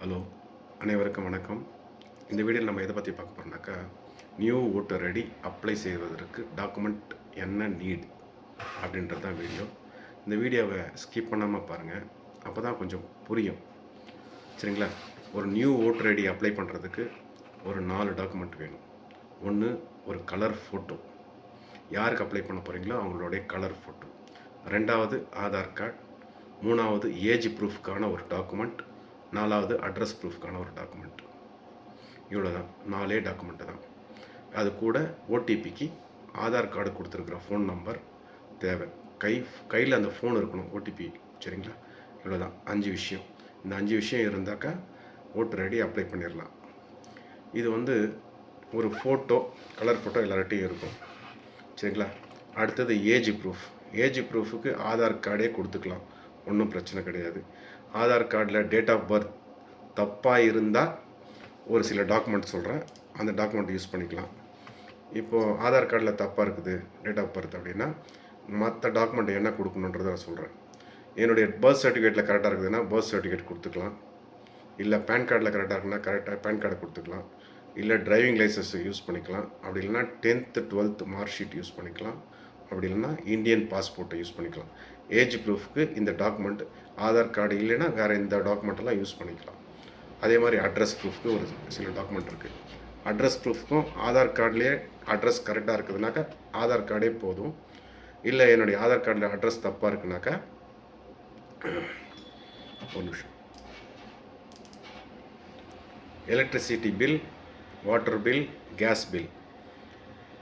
Hello, அனைவருக்கும் வணக்கம். இந்த வீடியோவில் நம்ம எதை பற்றி பார்க்க போகிறோம்னாக்கா, நியூ ஓட்டர் ஐடி அப்ளை செய்வதற்கு டாக்குமெண்ட் என்ன நீட் அப்படின்றது தான் வீடியோ. இந்த வீடியோவை ஸ்கிப் பண்ணாமல் பாருங்கள், அப்போ தான் கொஞ்சம் புரியும். சரிங்களா? ஒரு நியூ ஓட்டர் ஐடி அப்ளை பண்ணுறதுக்கு ஒரு 4 டாக்குமெண்ட் வேணும். ஒன்று, ஒரு கலர் ஃபோட்டோ. யாருக்கு அப்ளை பண்ண போகிறீங்களோ அவங்களுடைய கலர் ஃபோட்டோ. ரெண்டாவது, ஆதார் கார்டு. மூணாவது, ஏஜ் ப்ரூஃப்கான ஒரு டாக்குமெண்ட். நாலாவது, அட்ரஸ் ப்ரூஃப்கான ஒரு டாக்குமெண்ட். இவ்வளோ தான், 4 டாக்குமெண்ட்டு தான். அது கூட ஓடிபிக்கு ஆதார் கார்டு கொடுத்துருக்குற ஃபோன் நம்பர் தேவை. கையில் அந்த ஃபோன் இருக்கணும், ஓடிபி. சரிங்களா? இவ்வளோ தான், 5 விஷயம். இந்த 5 விஷயம் இருந்தாக்கா ஓட்டர் ஐடி அப்ளை பண்ணிடலாம். இது ஒரு ஃபோட்டோ, கலர் ஃபோட்டோ எல்லார்ட்டையும் இருக்கும். சரிங்களா? அடுத்தது ஏஜ் ப்ரூஃப். ஏஜ் ப்ரூஃபுக்கு ஆதார் கார்டே கொடுத்துக்கலாம், ஒன்றும் பிரச்சனை கிடையாது. ஆதார் கார்டில் டேட் ஆஃப் பர்த் தப்பாக இருந்தால் ஒரு சில டாக்குமெண்ட் சொல்கிறேன், அந்த டாக்குமெண்ட் யூஸ் பண்ணிக்கலாம். இப்போது ஆதார் கார்டில் தப்பாக இருக்குது டேட் ஆஃப் பர்த் அப்படின்னா மற்ற டாக்குமெண்ட் என்ன கொடுக்கணுன்றதை நான் சொல்கிறேன். என்னுடைய பர்த் சர்டிஃபிகேட்டில் கரெக்டாக இருக்குதுன்னா பர்த் சர்டிஃபிகேட் கொடுத்துக்கலாம். இல்லை பேன் கார்டில் கரெக்டாக இருக்குன்னா கரெக்டாக பேன் கார்டை கொடுத்துக்கலாம். இல்லை டிரைவிங் லைசன்ஸ் யூஸ் பண்ணிக்கலாம். அப்படி இல்லைன்னா 10th 12th mark sheet use பண்ணிக்கலாம். அப்படி இல்லைன்னா இந்தியன் பாஸ்போர்ட்டை யூஸ் பண்ணிக்கலாம். ஏஜ் ப்ரூஃப்க்கு இந்த டாக்குமெண்ட், ஆதார் கார்டு இல்லைன்னா வேறு இந்த டாக்குமெண்ட்டெல்லாம் யூஸ் பண்ணிக்கலாம். அதே மாதிரி அட்ரஸ் ப்ரூஃப்க்கு ஒரு சில டாக்குமெண்ட் இருக்குது. அட்ரஸ் ப்ரூஃப்க்கும் ஆதார் கார்டுலேயே அட்ரஸ் கரெக்டாக இருக்குதுனாக்கா ஆதார் கார்டே போதும். இல்லை என்னுடைய ஆதார் கார்டில் அட்ரஸ் தப்பாக இருக்குனாக்கா, ஒரு நிமிஷம், electricity bill, water bill, gas bill.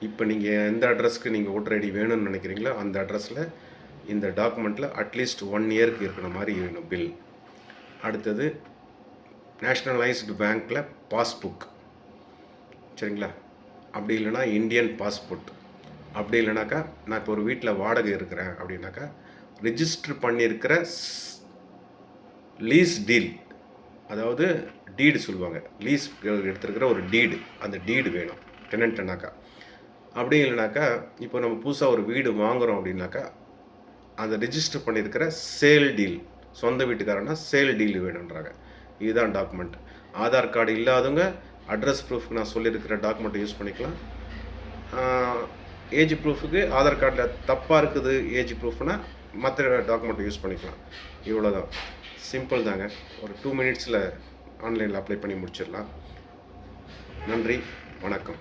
இப்போ நீங்கள் எந்த அட்ரஸ்க்கு நீங்கள் ஓட்டர் ஐடி வேணும்னு நினைக்கிறீங்களோ அந்த அட்ரஸில் இந்த டாக்குமெண்ட்டில் அட்லீஸ்ட் 1 இயருக்கு இருக்கிற மாதிரி வேணும் பில். அடுத்தது நேஷ்னலைஸ்டு பேங்க்கில் பாஸ்புக். சரிங்களா? அப்படி இல்லைனா இந்தியன் பாஸ்போர்ட். அப்படி இல்லைனாக்கா நான் இப்போ ஒரு வீட்டில் வாடகை இருக்கிறேன் அப்படின்னாக்கா ரிஜிஸ்டர் பண்ணியிருக்கிற லீஸ் டீல், அதாவது டீடு சொல்லுவாங்க, லீஸ் எடுத்துருக்கிற ஒரு டீடு, அந்த டீடு வேணும் டெனண்ட்னாக்கா. அப்படி இல்லைனாக்கா இப்போ நம்ம புதுசாக ஒரு வீடு வாங்குகிறோம் அப்படின்னாக்கா அந்த ரிஜிஸ்டர் பண்ணியிருக்கிற சேல் டீல், சொந்த வீட்டுக்காரனா சேல் டீல் வேணுன்றாங்க. இதுதான் டாக்குமெண்ட். ஆதார் கார்டு இல்லாதவங்க அட்ரஸ் ப்ரூஃப்க்கு நான் சொல்லியிருக்கிற டாக்குமெண்ட்டை யூஸ் பண்ணிக்கலாம். ஏஜ் ப்ரூஃபுக்கு ஆதார் கார்டில் தப்பாக இருக்குது ஏஜ் ப்ரூஃப்னால் மற்ற டாக்குமெண்ட்டை யூஸ் பண்ணிக்கலாம். இவ்வளோ தான், சிம்பிள் தாங்க. ஒரு 2 மினிட்ஸில் ஆன்லைனில் அப்ளை பண்ணி முடிச்சிடலாம். நன்றி, வணக்கம்.